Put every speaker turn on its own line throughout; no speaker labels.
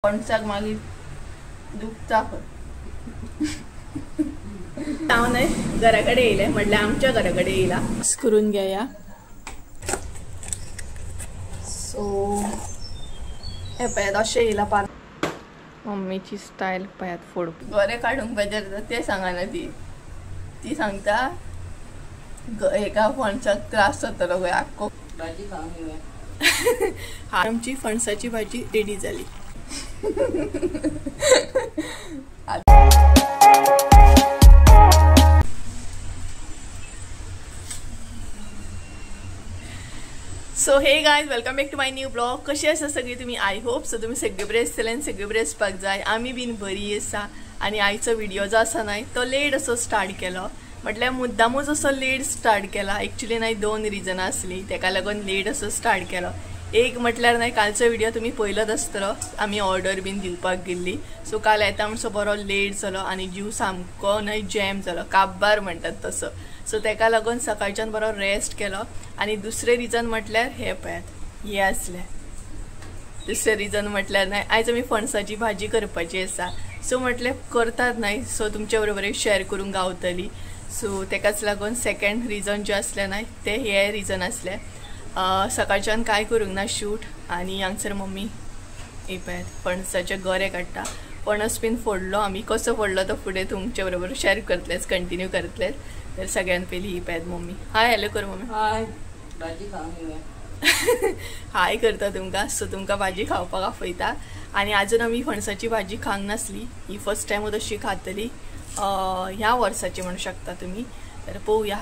पणसाक मागीर दुखता हांव न्हय घरा कडेन येयलें म्हटल्यार आमच्या घरा कडेन येयला करून घेया. सो हे पळयात अशें येयला पार मम्मीची स्टायल पळयात फोडूंक बरें काडूंक बेजार जाता तें सांगना ती सांगता एका फणसाक त्रास जातलो गोंय आख्खो भाजी खावंक आमची फणसाची भाजी रेडी जाली. So hey guys welcome back to my new blog. कशी आसा सगळी तुमी? आय होप सो तुमी सगळे बरे आसतले आनी सगळे बरे आसपाक जाय. आमी बीन बरी आसा. आनी आयचो व्हिडिओ जो आसा न्हय तो लेट असो स्टार्ट केलो म्हटल्यार मुद्दामूच असो लेट स्टार्ट केला. एक्चुअली न्हय 2 रिजनां आसली तेका लागून लेट असो स्टार्ट केलो. एक म्हटल्यार न्हय कालचो व्हिडिओ तुमी पळयलोच आसतलो. आमी ऑर्डर बीन दिवपाक गेल्ली सो काल येता म्हणसो बरो लेट जालो आनी जीव सामको न्हय जॅम जालो काबार म्हणटात तसो. सो तेका लागून सकाळच्यान बरो रेस्ट केलो. आनी दुसरें रिजन म्हटल्यार हे पळयात हे आसलें. दुसरें रिजन म्हटल्यार न्हय आयज आमी फणसाची भाजी करपाची आसा. सो म्हटलें करतात न्हय सो तुमच्या बरोबर शेअर करूंक गावतली. सो तेकाच लागून सेकंड रिजन जे आसलें न्हय ते हे रिजन आसलें. सकाळच्यान काय करूंक ना शूट आनी हांगसर मम्मी हे पळयात फणसाचे गरे काडटा. फणस बीन फोडलो आमी. कसो फोडलो तो फुडें तुमच्या बरोबर शेअर करतलेच कंटिन्यू करतलेच. तर सगळ्यान पयली ही पळयात मम्मी. हाय हॅलो कर मम्मी. हाय भाजी खावंक हाय करता तुमकां. सो तुमकां भाजी खावपाक आपयता. आनी आजून आमी फणसाची भाजी खावंक नासली. ही फर्स्ट टायमूच अशी खातली ह्या वर्साची म्हणू शकता तुमी. तर पळोवया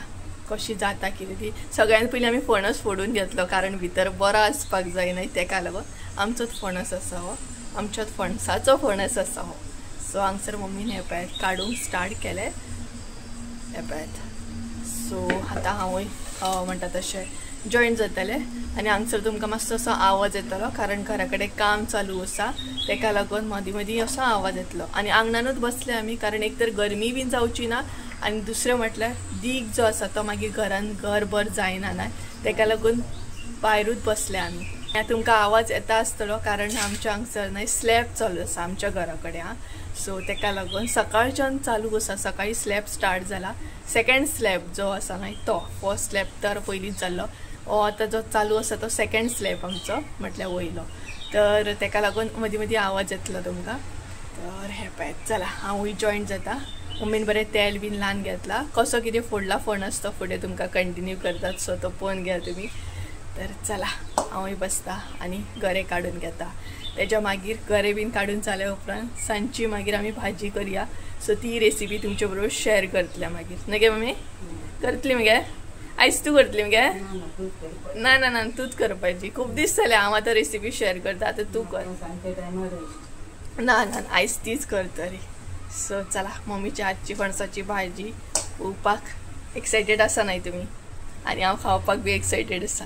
कशी जाता कितें ती. सगळ्यान पयलीं आमी फणस फोडून घेतलो कारण भितर बरो आसपाक जाय न्हय तेका लागून. आमचोच फणस आसा हो. आमच्याच फणसाचो फणस आसा हो. सो हांगसर मम्मीन हे पळयात काडूंक स्टार्ट केलें हे पळयात. सो आतां हांवूय म्हणटा तशें जॉयन जातलें. आनी हांगसर तुमकां मातसो असो आवाज येतलो कारण घरा कडेन काम चालू आसा तेका लागून मदीं मदीं असो आवाज येतलो. आनी आंगणानूच बसले आमी कारण एक तर गरमी बीन जावची ना आनी दुसरें म्हटल्यार दीग जो आसा तो मागीर घरान घरभर जायना न्हय तेका लागून भायरूच बसले आमी. तुमकां आवाज येता आसतलो कारण आमच्या हांगसर न्हय स्लॅब चालू आसा आमच्या घरा कडेन. सो तेका लागून सकाळच्यान चालू आसा. सकाळी स्लॅब स्टार्ट जाला. सेकंड स्लॅब जो आसा न्हय तो फर्स्ट स्लॅब तर पयलींच जाल्लो. आतां जो चालू आसा तो सेकंड स्लॅब आमचो म्हटल्यार वयलो. तर तेका लागून मदीं मदीं आवाज येतलो तुमकां. तर हे पळयात चला हांवूय जॉयन जाता. मम्मीन बरें तेल बीन ल्हान घेतला. कसो कितें फोडला फणस तो फुडें तुमकां कंटिन्यू करतात सो तो पळोवन घ्या तुमी. तर चला हांवूय बसता आनी गरे काडून घेता. तेच्या मागीर गरे बीन काडून जाल्या उपरांत सांजची मागीर आमी भाजी करया. सो ती रेसिपी तुमच्या बरोबर शेअर करतले मागीर. न्हय गे मम्मी करतली मगे? आयज तूं करतली मगे? ना ना ना तूच करपाची. खूब दीस जाले हांव आतां रेसिपी शेअर करता. आतां तूं कर. ना ना आयज तीच करतली. सो चला मम्मीच्या हातची फणसाची भाजी पळोवपाक एक्सायटेड आसा न्हय तुमी? आनी हांव खावपाक बी एक्सायटेड आसा.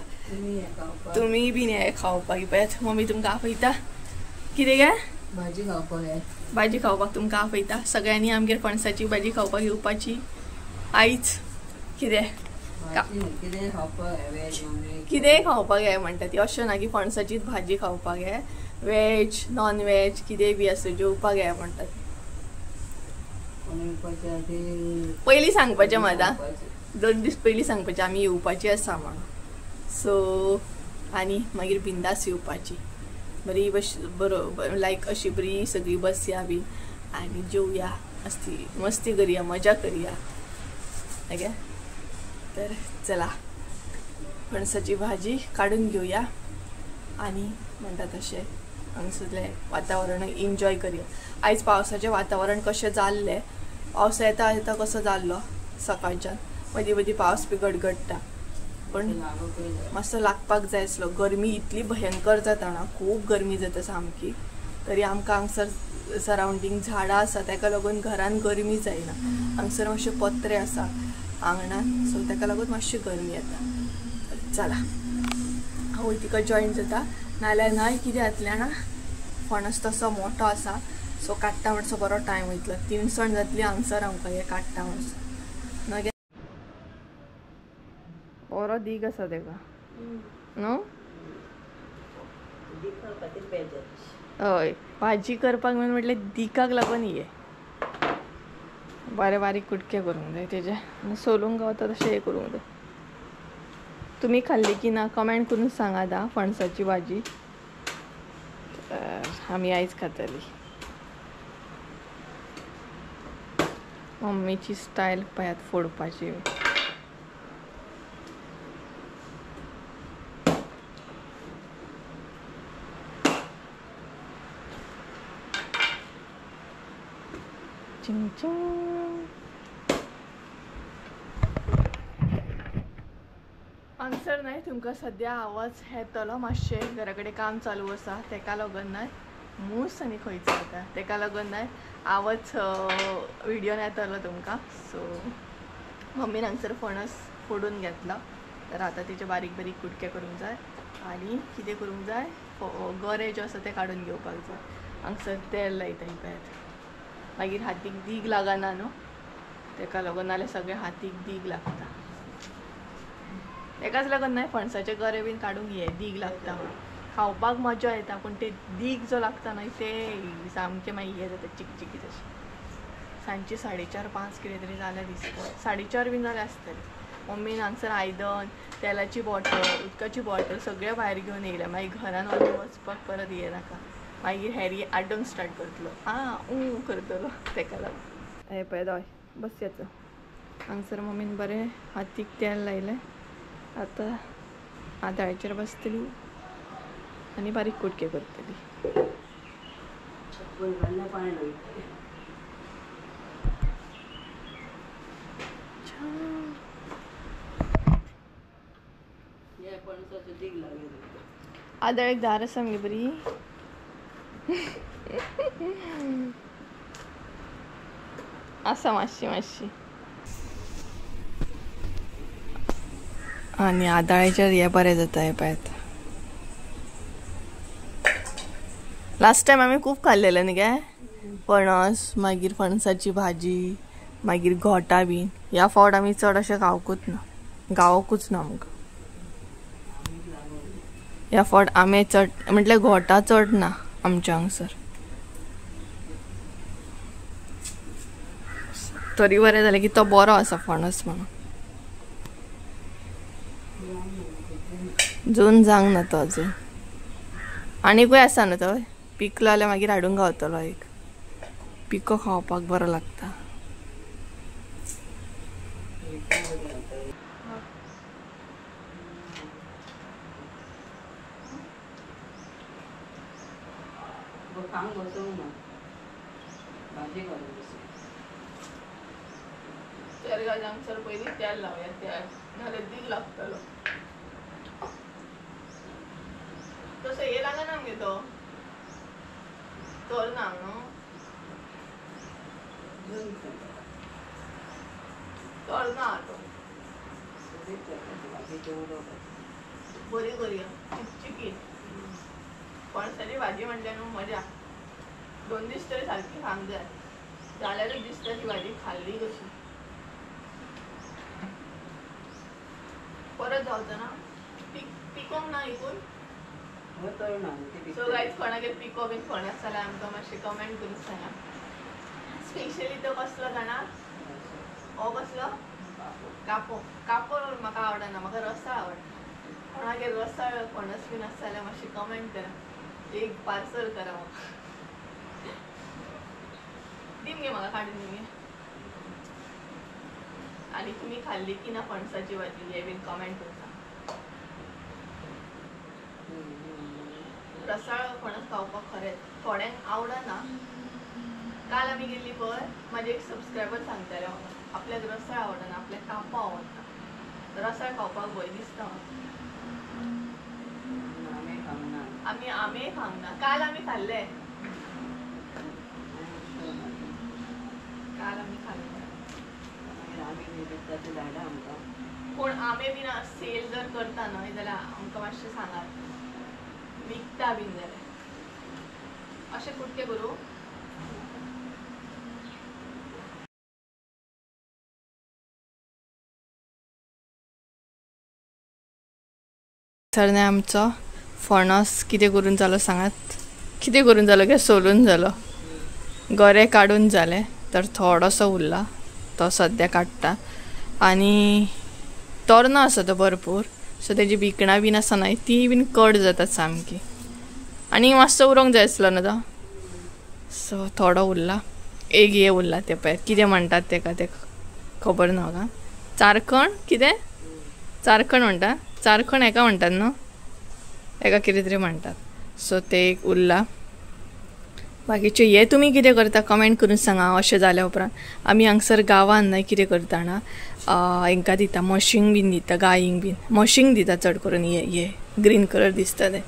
तुमी बीन हे खावपाक पळयात मम्मी तुमकां आपयता. कितें गे? भाजी खावपाक. भाजी खावपाक तुमकां आपयता. सगळ्यांनी आमगेर फणसाची भाजी खावपाक येवपाची आयज. कितें कितेंय खावपाक जाय म्हणटा ती. अशें ना की फणसाचीच भाजी खावपाक जाय. वेज नॉन वेज कितेंय बी आसूं जेवपाक जाय म्हणटात. पयलीं सांगपाचें म्हाका 2 दीस पयलीं सांगपाचें आमी येवपाची आसा म्हणून. सो आनी मागीर बिंदास येवपाची. बरी बरो लायक अशी बरी सगळी बसया बी आनी जेवया मस्ती करया मजा करया. ओके तर चला फणसाची भाजी काडून घेवया आनी म्हणटा तशें हांगसरलें वातावरण एन्जॉय करया. आयज पावसाचें वातावरण कशें जाल्लें. पावस येता येता कसो जाल्लो सकाळच्यान. मदीं मदीं पावस बी गडगडटा पण मातसो लागपाक जाय आसलो. गरमी इतली भयंकर जाता ना खूब गरमी जाता सामकी. तरी आमकां हांगसर सरावंडींग झाडां आसा तेका लागून घरान गरमी जायना. हांगसर मातशे पत्रे आसा आंगणान सो तेका लागून मातशी गरमी येता. चला हांवूय तिका जॉयन जाता. नाल्यार न्हय कितें जातलें ना फणस तसो मोठो आसा सो काडटा म्हणसो बरो टायम वयतलो. 3 सण जातली हांगसर आमकां हे काडटा म्हणसो. न्हय बरो दीग आसा तेका न्हू. हय भाजी करपाक म्हटलें दिकाक लागून ये बरे बारीक कुटके करूंक जाय तेजे आनी सोलूंक गावता तशें हे करूंक जाय. तुम्ही खाल्ली की ना कमेंट करून सांगात फणसाची भाजी. आमी आयज खातली. मम्मीची स्टायल पळयात फोडपाची. चिंग चिंग. आन्सर नाही तुमकां सद्या आवाज येतलो मातशें घरा कडेन काम चालू आसा तेका लागून नाही मूस आनी खंयचो आतां तेका लागून नाही आवाज व्हिडिओन येतलो तुमकां. सो मम्मीन हांगसर फणस फोडून घेतला तर आता तेचे बारीक बारीक कुटके करूंक जाय आनी कितें करूंक जाय गरे जे आसा ते काडून घेवपाक जाय. हांगसर तेल लायता ही पळयात मागीर हातीक दीग लागना न्हू तेका लागून नाल्यार सगळे हातीक दीग लागता. एकाच लागून नाही फणसाचे गरे बीन काडूंक ये दीग लागता खावपाक मजा येता पूण ते दीग जो लागता न्हय ते सामकें मागीर हे जाता चिकचिकी तशें. सांजची 4:30-5 कितें तरी जालें दिसता 4:30 बीन जालें आसतलें. मम्मीन हांगसर आयदन तेलाची बॉटल उदकाची बॉटल सगळें भायर घेवन येयल्या मागीर घरान व्हरून वचपाक परत ये नाका मागीर हेरी आड्डूंक स्टार्ट करतलो करतलो तेका लागून. हे पळय हय बस येचो हांगसर मम्मीन बरें हातीक तेल लायलें. आता आदाळ्याचेर बसतली आनी बारीक कुटके करतली. आदाळ्याक धार आसा मगे बरी. आसा मातशी मातशी आनी आदाळ्याचेर हे बरें जाता हे पळयात. लास्ट टायम आमी खूब खाल्लेलें न्ही गे फणस मागीर फणसाची भाजी मागीर घोटां बीन. ह्या फावट आमी चड अशें खावकूच ना गावकूच ना आमकां. ह्या फावट आमे चड म्हटल्यार घोटां चड ना आमच्या हांगसर. तरी बरें जालें की तो बरो आसा फणस म्हणून. जून जावंक ना तो अजून आनीकूय आसा न्हू तो पिकलो जाल्यार मागीर हाडूंक गावतलो एक. पिको खावपाक बरो लागता. हांगसर पयलीं तेल लावया तेल नाल्यार दीग लागतलो. तसो हे लागना मगे तो तोरना न्हू तोरना तो बरी करूया चिकचिकीत. फणसाची भाजी म्हणल्यार न्हू मजा. 2 दीस तरी सारकी खावंक जाय जाल्यारूच दिसता ती भाजी खाल्ली कशी. परत जावचो ना पिकोंक ना इकून. सो गायज कोणागेर पिको बीन फणस जाल्यार आमकां मातशें कमेंट करून सांगा. स्पेशली तो कसलो जाणा हो कसलो कापो कापो म्हाका आवडना म्हाका रसाळ आवडटा. कोणागेर रसाळ फणस बीन आसा जाल्यार मातशें कमेंट करा एक पार्सल करा म्हाका. दी मगे म्हाका काडून दी मगे. आनी तुमी खाल्ली की ना फणसाची भाजी हे बीन कमेंट करून सांगा. रसाळ फणस खावपाक खरेंच थोड्यांक आवडना. काल आमी गेल्ली पळय म्हाजे एक सबस्क्रायबर सांगताले म्हाका आपल्याक रसाळ आवडना आपल्याक कापो आवडटा. रसाळ खावपाक भंय दिसता. आमी आमे खावंक ना. काल आमी खाल्ले काल आमी खाल्ले कोण आमे बीन सेल जर करता न्हय जाल्यार आमकां मातशें सांगात विकता बीन जाल्यार अशें कुटके करूं. सरने आमचो फणस कितें करून जालो सांगात. कितें करून जालो गे सोलून जालो गरे काडून जाले तर थोडोसो उरला तो सद्या काडटा आनी तोरनो आसा तो भरपूर सो तेजी भिकणां बीन आसा न्हय ती बीन कट जातात सामकी आनी मातसो उरोंक जाय आसलो न्हू तो सो थोडो उरला एक हे उरला ते पळय कितें म्हणटात तेका ते खबर ना म्हाका चारखण कितें चारखण म्हणटा चारखण हेका म्हणटात न्हू हेका कितें तरी म्हणटात सो ते एक उरला बाकीचे हे तुमी कितें करता कमेंट करून सांगा अशें जाल्या उपरांत आमी हांगसर गांवांत न्हय कितें करता ना हांकां दिता म्हशींक बीन दिता गायींक बीन म्हशींक दिता चड करून हे ग्रीन कलर दिसता ते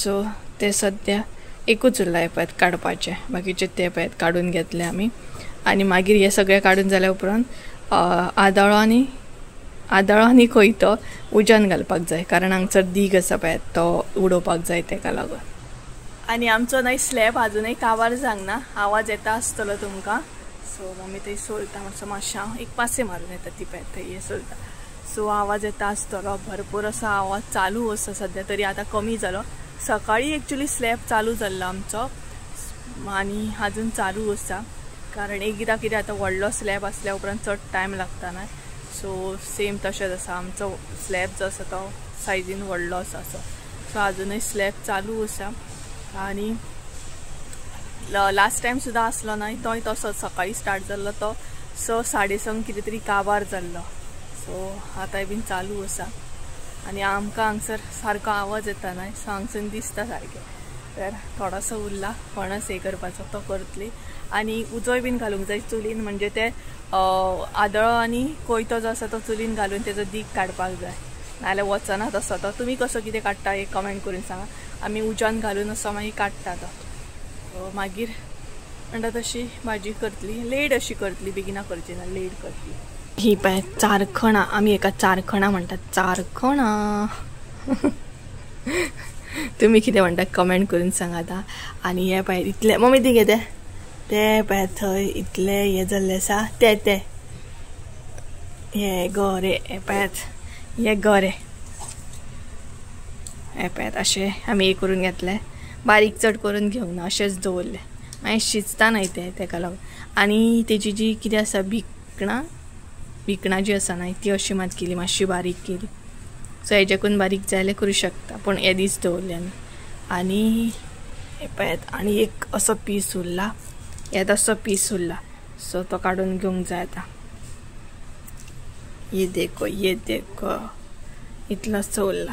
सो ते सद्या एकूच उरला हे पळय काडपाचे बाकीचे ते पळय काडून घेतले आमी आनी मागीर हे सगळे काडून जाल्या उपरांत आदळो आनी कोयतो उज्यान घालपाक जाय कारण हांगसर दीग आसा पळय तो उडोवपाक जाय तेका लागून आनी आमचो न्हय स्लॅब अजुनूय काबार जावंक आवाज येता आसतलो तुमकां सो मम्मी थंय सोलता मातशें हांव एक पासे मारून येता ती पळय थंय हे सोलता सो आवाज येता आसतलो भरपूर असो आवाज चालू आसा सद्या तरी आतां कमी जालो सकाळी एक्चुअली स्लॅब चालू जाल्लो आमचो आनी अजून चालू आसा कारण एकदां कितें आतां व्हडलो स्लॅब आसल्या उपरांत चड टायम लागता न्हय सो सेम तशेंच आसा आमचो स्लॅब जो आसा तो सायजीन व्हडलो आसा सो अजुनूय स्लॅब चालू आसा आनी लास्ट टायम सुद्दां आसलो न्हय तोय तसो सकाळी स्टार्ट जाल्लो तो 6:30 कितें तरी काबार जाल्लो सो आतांय बीन चालू आसा आनी आमकां हांगसर सारको आवाज येता न्हय सो हांगसून दिसता सारकें तर थोडोसो उरला फणस हे करपाचो तो करतली आनी उजोय बीन घालूंक जाय चुलीन म्हणजे ते आदळो आनी कोयतो जो आसा तो चुलीन घालून तेजो दीग काडपाक जाय नाल्यार वचना तसो तो तुमी कसो कितें काडटा एक कमेंट करून सांगा आमी उज्यान घालून असो मागीर काडटा तो मागीर म्हणटा तशी भाजी करतली लेट अशी करतली बेगिना करची ना लेट करतली ही पळय चारखणां आमी एका चारखणां म्हणटात चारखणां तुमी कितें म्हणटा कमेंट करून सांगा आतां आनी हे पळय इतले मम्मी ती कितें ते पळय थंय इतले हे जाल्ले आसा ते हे गरे हे पळयात हे गरे हे पळयात अशें आमी हे करून घेतले बारीक चड करून घेवंक ना अशेंच दवरले मागीर शिजता न्हय तेका लागून आनी तेजी जी कितें आसा भिकणां जी आसा न्हय ती अशी मात केली मातशी बारीक केली सो हेजेकून बारीक जाय जाल्यार करूं शकता पूण हे दीस दवरले आनी हे पळयात आनी एक असो पीस उरला हे तसो पीस उरला सो तो काडून घेवंक जाय आतां ये देखो इतलोसो उरला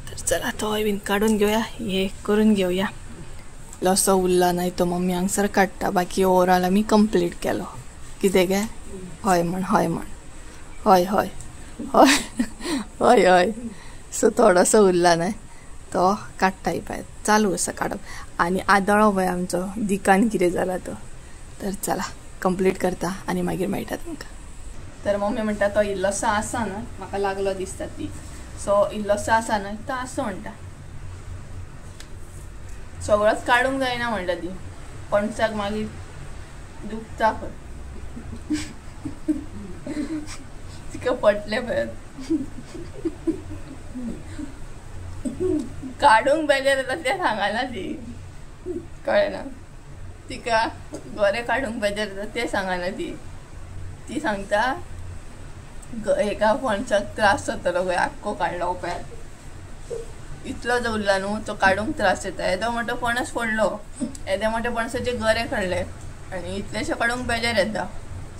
तर चला तोय बीन काडून घेवया हे करून घेवया लसो उरला न्हय तो मम्मी हांगसर काडटा बाकी ओवरऑल आमी कंप्लीट केलो कितें गे हय म्हण हय सो थोडोसो उरला न्हय तो काडटा पळय चालू आसा काडप आनी आदळो पळय आमचो दिकान कितें जाला तो तर चला कंप्लीट करता आनी मागीर मेळटा तुमकां तर मम्मी म्हणटा तो इल्लोसो आसा न्हय म्हाका लागलो दिसता ती सो इल्लोसो आसा न्हय तो आसा म्हणटा सगळोच काडूंक जायना म्हणटा ती पणसाक मागीर दुखता पळय तिका पटले पळय काडूंक बेजार येता तें सांगना ती कळना तिका गरे काडूंक बेजार येता तें सांगना ती सांगता एका फणसाक त्रास जातलो गो आख्खो काडलो पळय इतलो जो उरला न्हू तो काडूंक त्रास येता येदो मोठो फणस फोडलो येदे मोठे फणसाचे गरे काडले आनी इतलेशे काडूंक बेजार येता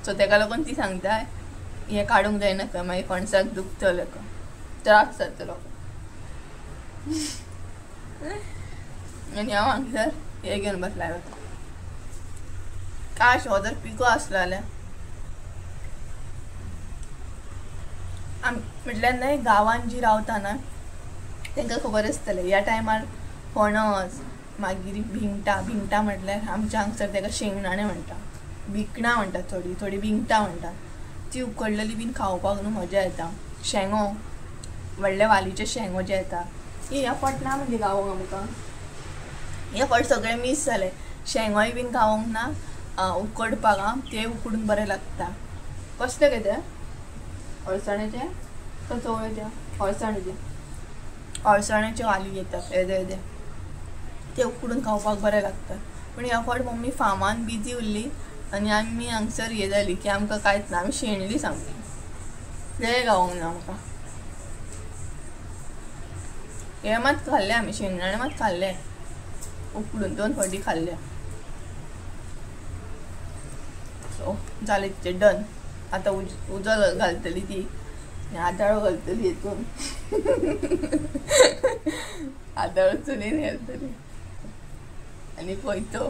सो तेका लागून ती सांगता हे काडूंक जायना खंय मागीर फणसाक दुखतलो त्रास जातलो आनी हांव हांगसर हे घेवन बसला काश हो जर पिको आसलो जाल्यार म्हटल्यार न्हय गांवांत जी रावता ना तांकां खबर आसतलें ह्या टायमार फणस मागीर भिंगटा म्हटल्यार आमच्या हांगसर ताका शेंगदाणे म्हणटा भिकणां म्हणटा थोडी भिंगटां म्हणटा ती उकडलेली बीन खावपाक न्हू मजा येता शेंगो व्हडले वालीचे शेंगो जे येता ह्या फावट ना म्हणजे गांवोंक आमकां ह्या फावट सगळे मिस जाले शेंगोय बीन खावंक ना उकडपाक ते उकडून बरें लागता कसले गे ते अळसाण्याचे का चवळेचे अळसाण्याचे वाली येतात येदे ते उकडून खावपाक बरें लागता. पण ह्या फावट मम्मी फार्मान बिजी उरली आनी आमी हांगसर हे जाली की आमकां कांयच ना, आमी शेणली सामकी. ते गावूंक ना आमकां. हे मात खाल्ले आमी, शेंगदाणे मात खाल्ले उकडून, 2 फावटी खाल्ले. सो जालें तें डन. आतां उजो घालतली ती, आदाळो घालतली हेतून. आदाळो चुलीन घालतली आनी पयतो.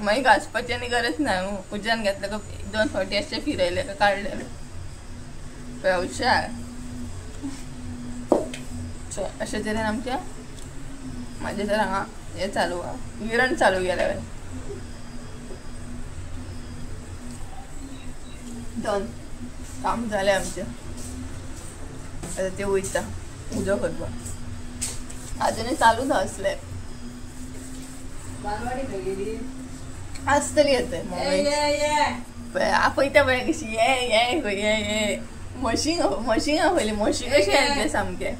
मागीर घासपाची आनी गरज ना, उज्यान घातलं का 2 फावटी अशें फिरयले का काडले हुशार. सो अशे तरेन आमच्या म्हाजे तर हांगा हे चालू आहा, विरण चालू केल्या. डन, काम जालें आमचें. आतां ते वयता उजो करपाक. आजुनूय चालूच आसले. आसतली आपयता पळय कशी ये मशीन आपयली. म्हशी कशी येतले सामके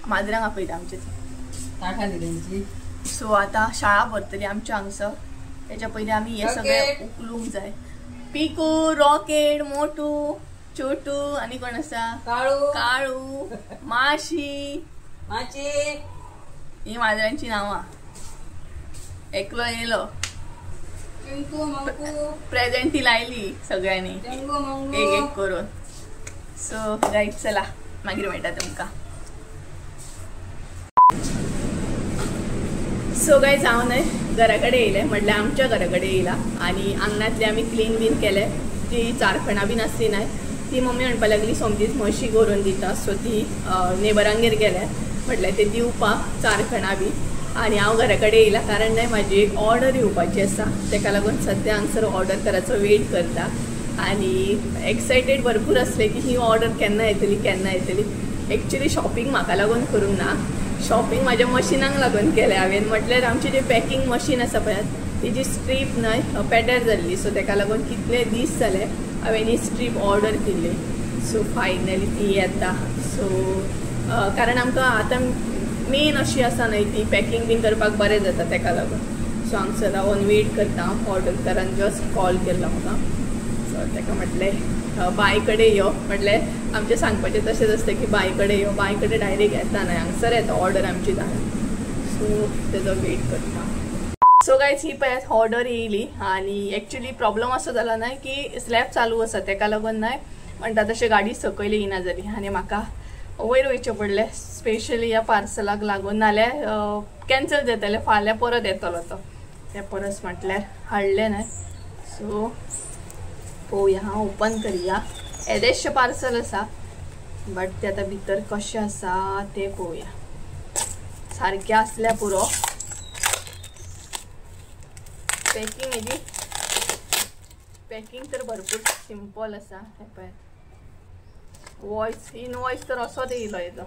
माजरांक आपयता आमचे. सो आतां शाळा भरतली आमच्या हांगसर. तेच्या पयलीं आमी हे सगळें उखलूंक जाय. पिकू, रॉकेट, मोटू, छोटू आनी कोण आसा, काळू, माशी. ही माजरांची नांवां. एकलो येयलो, प्रेझेंटी लायली सगळ्यांनी एक करून. सो गायज चला मागीर मेळटा तुमकां. सो गायज हांव न्हय घरा कडेन येयलें, म्हटल्यार आमच्या घरा कडेन येयला आनी आंगणांतली आमी क्लीन बीन केले. ती चारखणां बीन आसली न्हय, ती मम्मी म्हणपाक लागली सोमतीच म्हशी करून दिता. सो ती नेबरांगेर गेले, म्हटल्यार ते दिवपाक चारखणां बी. आनी हांव घरा कडेन येयला कारण न्हय म्हाजी एक ऑर्डर येवपाची आसा, तेका लागून सद्या हांगसर ऑर्डर कराचो वेट करता. आनी एक्सायटेड भरपूर आसले की ही ऑर्डर केन्ना येतली. एक्चुली शॉपिंग म्हाका लागून करूंक ना, शॉपिंग म्हाज्या मशिनाक लागून केलें हांवें. म्हटल्यार आमची जी पॅकिंग मशीन आसा पळय तिची स्ट्रीप न्हय पेड्यार जाल्ली. सो तेका लागून कितले दीस जाले हांवें ही स्ट्रीप ऑर्डर केल्ली. सो फायनली ती येता. सो कारण आमकां आतां मेन अशी आसा न्हय ती पॅकिंग बीन करपाक बरें जाता तेका लागून. सो हांगसर रावन वेट करता. ऑर्डर करान जस्ट कॉल केल्लो म्हाका. सो तेका म्हटलें बाय कडेन यो, म्हटल्यार आमचें सांगपाचें तशेंच आसता की बाय कडेन यो. बाय कडेन डायरेक्ट येता न्हय, हांगसर येता ऑर्डर आमची धाडून. सो तेजो वेट करता. सो गायज ही पळयात ऑर्डर येयली आनी एक्चुली प्रॉब्लम असो जाला न्हय की स्लॅब चालू आसा तेका लागून न्हय म्हणटा तशें गाडी सकयल येयना जाली आनी म्हाका वयर वयचें पडलें स्पेशली ह्या पार्सलाक लागून. नाल्यार कॅन्सल जातालें, फाल्यां परत येतलो तो. ते परस म्हटल्यार हाडलें न्हय. सो पळोवया, हांव ओपन करया. येदेशें पार्सल आसा बट ते आतां भितर कशें आसा तें पळोवया. सारकें आसल्यार पुरो. पॅकिंग तर भरपूर सिंपल आसा. हे पळय वॉइस इनवॉइस तर असोच येयलो हेजो.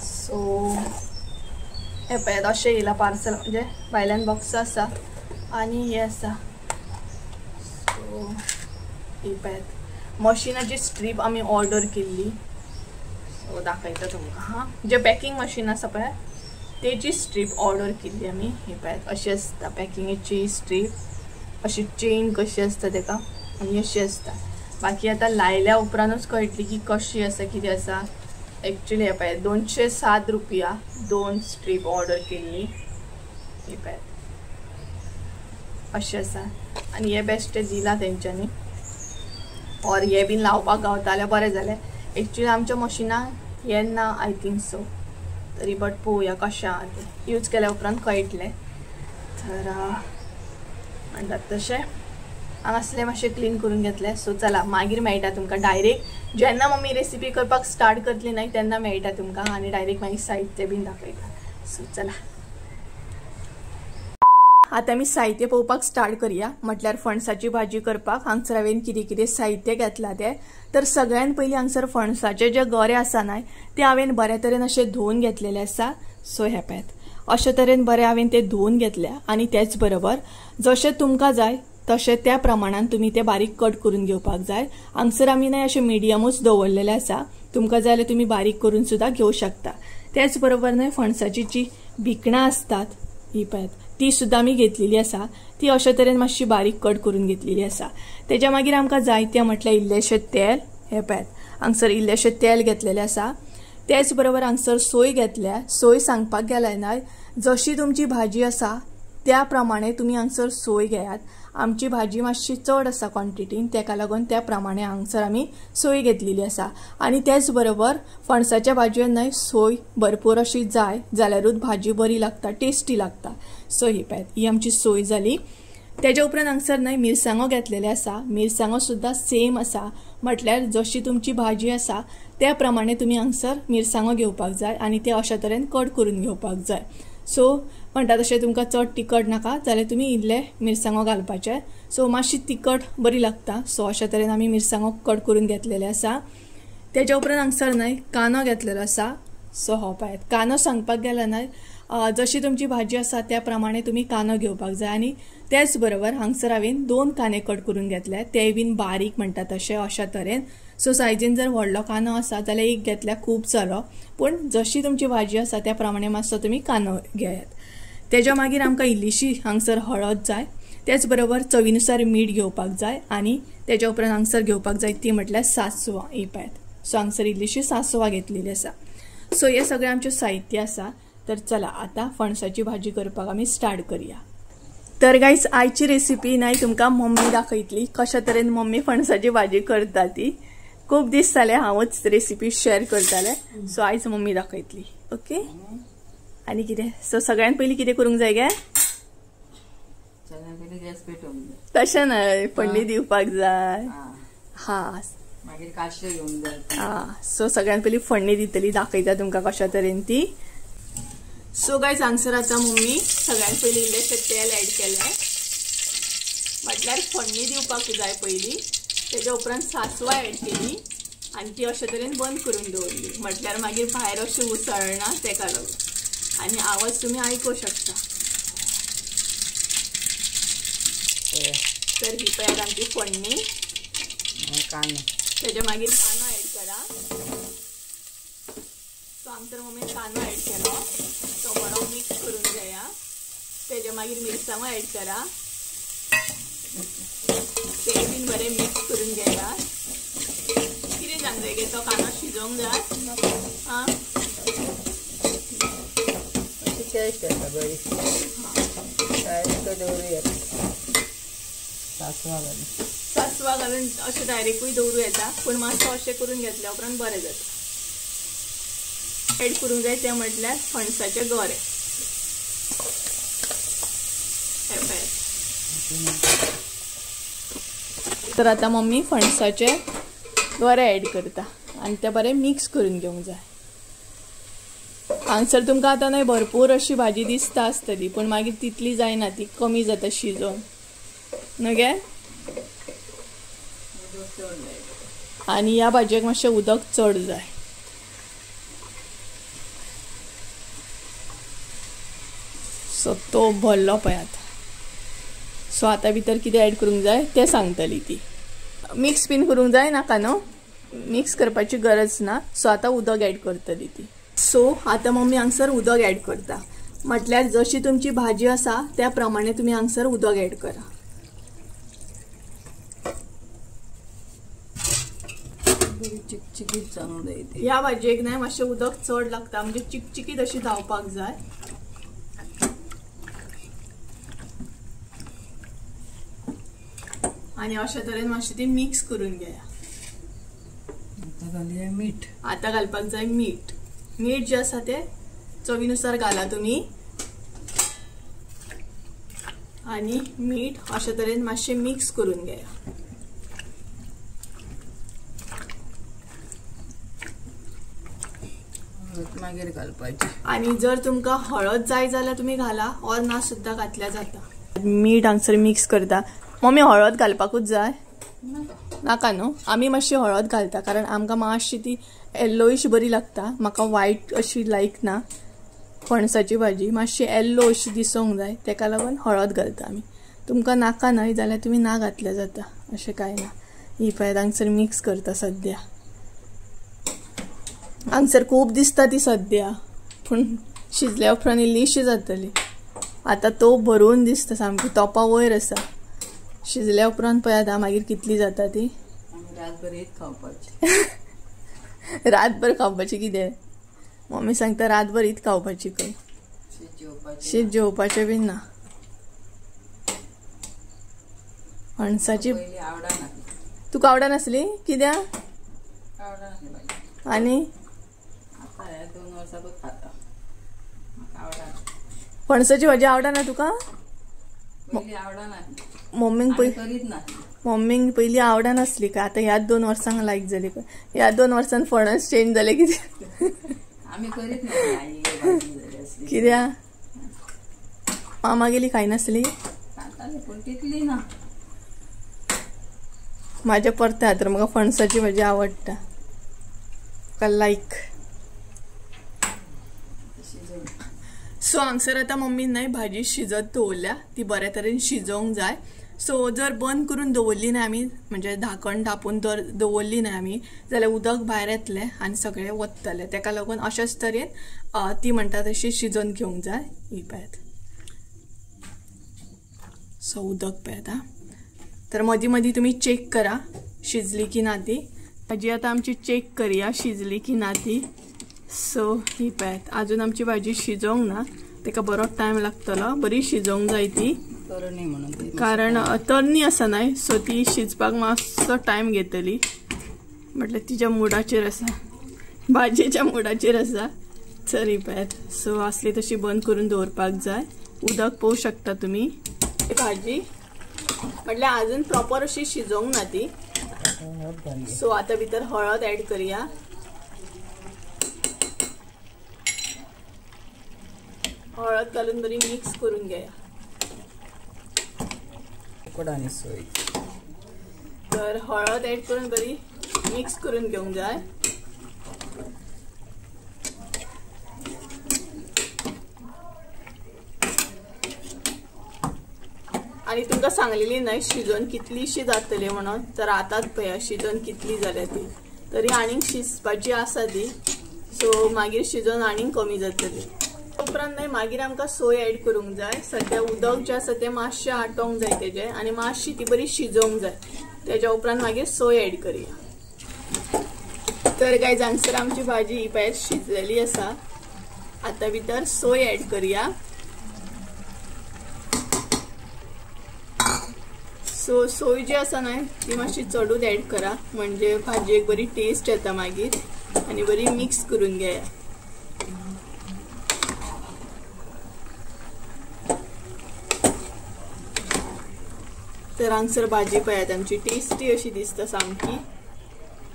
सो हे पळयात अशें येयला पार्सल, म्हणजे भायल्यान बॉक्स आसा आनी हे आसा. सो ही पळयात मशिनाची स्ट्रीप आमी ऑर्डर केल्ली. सो दाखयता तुमकां. हां, जे पॅकिंग मशीन आसा पळय तेची स्ट्रीप ऑर्डर केल्ली आमी. ही पळयात अशी आसता पॅकिंगेची स्ट्रीप. अशी चेन कशी आसता तेका आनी अशी आसता. बाकी आतां लायल्या उपरांतूच कळटली की कशी आसा कितें आसा. एक्चुली हे पळयात 207 रुपया 2 स्ट्रीप ऑर्डर केल्ली. ही पळयात अशी आसा आनी हे बेश्टे दिला तेंच्यांनी. और हे बीन लावपाक गावता जाल्यार बरें जालें. एक्चुली आमच्या मशिनाक हे ना आय थिंक सो, तरी बट पळोवया कशें आहा तें. यूज केल्या उपरांत कळटलें. तर म्हणटात तशें हांगासलें मातशें क्लीन करून घेतलें. सो चला मागीर मेळटा तुमकां डायरेक्ट जेन्ना मम्मी रेसिपी करपाक स्टार्ट करतली न्हय तेन्ना मेळटा तुमकां आनी डायरेक्ट मागीर साहित्य बीन दाखयता. सो चला आतां आमी साहित्य पळोवपाक स्टार्ट करया. म्हटल्यार फणसाची भाजी करपाक हांगसर हांवें कितें कितें साहित्य घेतलां तें. तर सगळ्यान पयलीं हांगसर फणसाचे जे गरे आसा न्हय ते हांवें बऱ्या तरेन अशें धुवन घेतलेले आसा. सो हे पळयात अशा तरेन बरें हांवें ते धुवन घेतल्या आनी त्याच बरोबर जशें तुमकां जाय तशें त्या प्रमाणान तुम्ही ते बारीक कट करून घेवपाक जाय। हांगसर आमी नाही अशें मिडियमूच दवरलेले आसा, तुमकां जाय जाल्यार तुम्ही बारीक करून सुद्धा घेऊ शकता। त्याच बरोबर नाही फणसाची जी भिकणां असतात ही पळयात ती सुद्धा आमी घेतलेली आसा, ती अशा तरेन मातशी बारीक कट करून घेतलेली आसा। तेच्या मागीर आमकां जाय ते म्हटल्यार इल्लेशें तेल, हे पळयात हांगसर इल्लेशें तेल घेतलेलें आसा। त्याच बरोबर हांगसर सोय घेतल्या, सोय सांगपाक गेल्यार ना जशी तुमची भाजी आसा त्या प्रमाणे तुम्ही हांगसर सोय घेयात। आमची भाजी मातशी चड आसा क्वॉन्टिटीन, तेका लागून त्या प्रमाणे हांगसर आमी सोय घेतलेली आसा। आणि त्याच बरोबर फणसाच्या भाजयेन न्हय सोय भरपूर अशी जाय जाल्यारूच भाजी बरी लागता, टेस्टी लागता। सो ही पळयात ही आमची सोय जाली। तेच्या उपरांत हांगसर न्हय मिरसांगो घेतलेले आसा, मिरसांगो सुद्धा सेम आसा, म्हटल्यार जशी तुमची भाजी आसा त्या प्रमाणे तुम्ही हांगसर मिरसांगो घेवपाक जाय आणि ते अशा तरेन कट करून घेवपाक जाय। सो म्हणटा तशें तुमकां चड तिखट नाका जाल्यार तुम्ही इल्ले मिरसांगो घालपाचे। सो मातशी तिखट बरी लागता, सो अशा तरेन आमी मिरसांगो कट करून घेतलेले आसा। तेच्या उपरांत हांगसर न्हय कांदो घेतलेलो आसा। सो हो पळयात कांदो सांगपाक गेल्यार न्हय जशी तुमची भाजी आसा त्या प्रमाणे तुम्ही कांदो घेवपाक जाय। आणि त्याच बरोबर हांगसर हांवें 2 कांदे कट करून घेतले, ते बीन बारीक म्हणटा तशें अशा तरेन। सो सायजीन जर व्हडलो कांदो आसा जाल्यार एक घेतल्यार खूब जालो, पण जशी तुमची भाजी आसा त्या प्रमाणे मातसो तुम्ही कांदो घेयात। तेच्या मागीर आमकां इल्लीशी हांगसर हळद जाय, त्याच बरोबर चवीनुसार मीठ घेवपाक जाय आणि तेच्या उपरांत हांगसर घेवपाक जाय ती म्हटल्यार सासवां ही पळयात। सो हांगसर इल्लीशी सासवां घेतलेली आसा। सो हे सगळें आमचें साहित्य आसा। तर चला आता फणसाची भाजी करपाक आमी स्टार्ट करूया। तर गाइस आयची रेसिपी नाही तुमकां मम्मी दाखयतली, कशा तरेन मम्मी फणसाची भाजी करता ती। खूप दीस जाले हांवच रेसिपी शेअर करताले, सो आयज मम्मी दाखयतली। ओके आणि कितें सो सगळ्यात पयलीं कितें करूंक जाय गे? तशें न्हय, फोडणी दिवपाक जाय। हा
मागीर काशे घेवंक जाय।
हा सो सगळ्यात पयलीं फोडणी दितली, दाखयता तुमकां कशा तरेन ती। सो गाइस हांगसर आता मम्मी सगळ्यात पयलीं इल्लेशें तेल ऍड केलें, म्हटल्यार फोडणी दिवपाक जाय पयलीं। तेच्या उपरांत सासवां ऍड केली आणि ती अशा तरेन बंद करून दवरली, म्हटल्यार मागीर भायर अशी उसळना तेका लागून। आणि आवाज तुम्ही ऐकू शकता। तर ही पळयात आमची फोडणी। तेच्या मागीर कांदो ऍड करा। सो हांगसर मम्मी कांदो ऍड केलो, तो बरो मिक्स करून घेया। तेच्या मागीर मिरसांगो ऍड करा, ते बीन बरे मिक्स करून घेया। कितें जावंक जाय गे तो कांदो शिजोवंक जाय। हा
टेस्ट येता बरी।
सासवां घालून अशें डायरेक्टूय दवरूं येता, पण मातसो अशें करून घेतल्या उपरांत बरें जाता। ऍड करूंक जाय ते म्हटल्यार फणसाचे गरे। तर आता मम्मी फणसाचे गरे ऍड करता आणि ते बरे मिक्स करून घेवंक जाय। हांगसर तुमकां आतां न्हय भरपूर अशी भाजी दिसता आसतली, पण मागीर तितली जायना, ती कमी जाता शिजोवन न्हय गे। आणि ह्या भाजयेक मातशें उदक चड जाय। सो तो भरलो पळयात। सो आता भितर कितें ऍड करूंक जाय ते सांगतली ती। मिक्स बीन करूंक जाय नाका न्हू, मिक्स करपाची गरज ना। सो आता उदक ऍड करतली ती। सो आता मम्मी हांगसर उदक ऍड करता, म्हटल्यार जशी तुमची भाजी आसा त्या प्रमाणे तुम्ही हांगसर उदक ऍड करा।
चिकचिकीत जावंक जाय ती।
ह्या भाजयेक न्हय मातशें उदक चड लागता, म्हणजे चिकचिकीत अशी जावपाक जाय। आणि अशा तरेन मातशें ती मिक्स करून घेया।
आता घालूया मीठ।
आता घालपाक जाय मीठ। मीठ जे आसा ते चवीनुसार घाला तुम्ही। आणि मीठ अशा तरेन मातशें मिक्स करून घेया।
मागीर घालपाची।
आणि जर तुमकां हळद जाय जाल्यार तुम्ही घाला, और ना सुद्धा घातल्या जाता। मीठ हांगसर मिक्स करता। मम्मी हळद घालपाकूच जाय नाका न्हू, आमी मातशी हळद घालता कारण आमकां मातशी ती येल्लोईश बरी लागता, म्हाका व्हाईट अशी लायक ना। फणसाची भाजी मातशी येल्लो अशी दिसूंक जाय तेका लागून हळद घालता आमी. तुमकां नाका न्हय जाल्यार तुमी ना घातल्या जाता, अशें कांय ना. ही पळय हांगसर मिक्स करता सद्या. हांगसर खूब दिसता ती सद्या, पूण शिजल्या उपरांत इल्लीशी जातली. आतां तोप भरून दिसता सामकी, तोपा वयर आसा. शिजल्या उपरांत पळय आतां मागीर कितली जाता ती.
रातभर एक खावपाची.
रातभर खावपाची कितें? मम्मी सांगता रातभर हीच खावपाची खंय, शीत जेवपाचें बीन ना. फणसाची तुका आवडनासली कित्याक? आनी फणसाची भाजी आवडना तुका? मम्मींक पयलीं आवडनासली काय, आतां ह्याच 2 वर्सांक लायक जाली काय. ह्या 2 वर्सांन फणस चेंज जाले कित्याक? कित्याक मामा गेली खायनासली? माझ्या परत्या तर म्हाका फणसाची भाजी आवडटा, म्हाका लायक. सो हांगसर आतां मम्मीन न्हय भाजी शिजत दवरल्या, ती बऱ्या तरेन शिजोवंक जाय. सो जर बंद करून दवरली न्हय आमी, म्हणजे धाकण धापून जर दवरली न्हय आमी, जाल्यार उदक भायर येतलें आनी सगळें वतलें. तेका लागून अशाच तरेन ती म्हणटा तशी शिजोवन घेवंक जाय. ही पळयात, सो उदक पळयात. तर मदीं मदीं तुमी चेक करा शिजली की ना ती. भाजी आतां आमची चेक करुया शिजली की ना ती. सो ही पळयात, अजून आमची भाजी शिजोवंक ना, तेका बरो टायम लागतलो. बरी शिजोवंक जाय ती, कारण तरणी आसा न्हय, सो ती शिजपाक मातसो टायम घेतली. म्हटल्यार तिच्या मुडाचेर आसा, भाजयेच्या मुडाचेर आसा. तर ही पळयात, सो आसली तशी बंद करून दवरपाक जाय. उदक पळोवंक शकता तुमी. भाजी म्हटल्यार अजून प्रॉपर अशी शिजोवंक ना ती. सो आता भितर हळद ऍड करूया. हळद घालून बरी मिक्स करून घेया. तर हळद ऍड करून बरी मिक्स करून घेवंक जाय. आणि तुमकां सांगलेली न्हय शिजोवन कितलीशी जातली म्हणून, तर आतांच पळया शिजोवन कितली जाल्या ती. तरी आनीक शिजपाची आसा ती, सो मागीर शिजोवन आनीक कमी जातली. उपरांत न्हय मागीर आमकां सोय ऍड करूंक जाय. सध्या उदक जे आसा तें मातशें आटोवंक जाय तेजें, आनी मातशी ती बरी शिजोवंक जाय. तेज्या उपरांत मागीर सोय ऍड करूया. तर गायज हांगसर आमची भाजी ही पळय शिजलेली आसा. आतां भितर सोय ऍड करूया. सो सोय जी आसा न्हय ती मातशी चडूच ऍड करा, म्हणजे भाजयेक बरी टेस्ट येता मागीर. आनी बरी मिक्स करून घेया. तर हांगसर भाजी पळयात आमची टेस्टी अशी दिसता सामकी.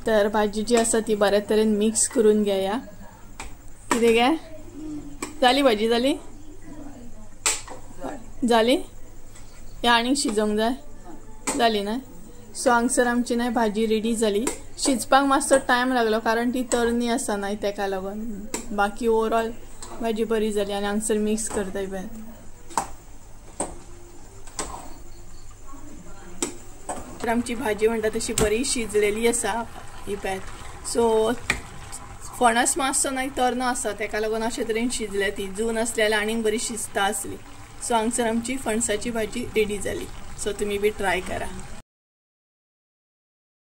तर भाजी जी आसा ती बऱ्या तरेन मिक्स करून घेया. कितें गे जाली भाजी? जाली जाली हे आनीक शिजोवंक जाय. जाली ना. सो हांगसर आमची न्हय भाजी रेडी जाली. शिजपाक मातसो टायम लागलो कारण ती तरणी आसा न्हय तेका लागून. बाकी ओवरऑल भाजी बरी जाली. आनी हांगसर मिक्स करता पळयात. तर आमची भाजी म्हणटा तशी बरी शिजलेली आसा ही पळयात. सो फणस मातसो न्हय तरनो आसा तेका लागून अशे तरेन शिजल्या ती. जून आसली जाल्यार आनीक बरी शिजता आसली. सो हांगसर आमची फणसाची भाजी रेडी जाली. सो तुम्ही बी ट्राय करा.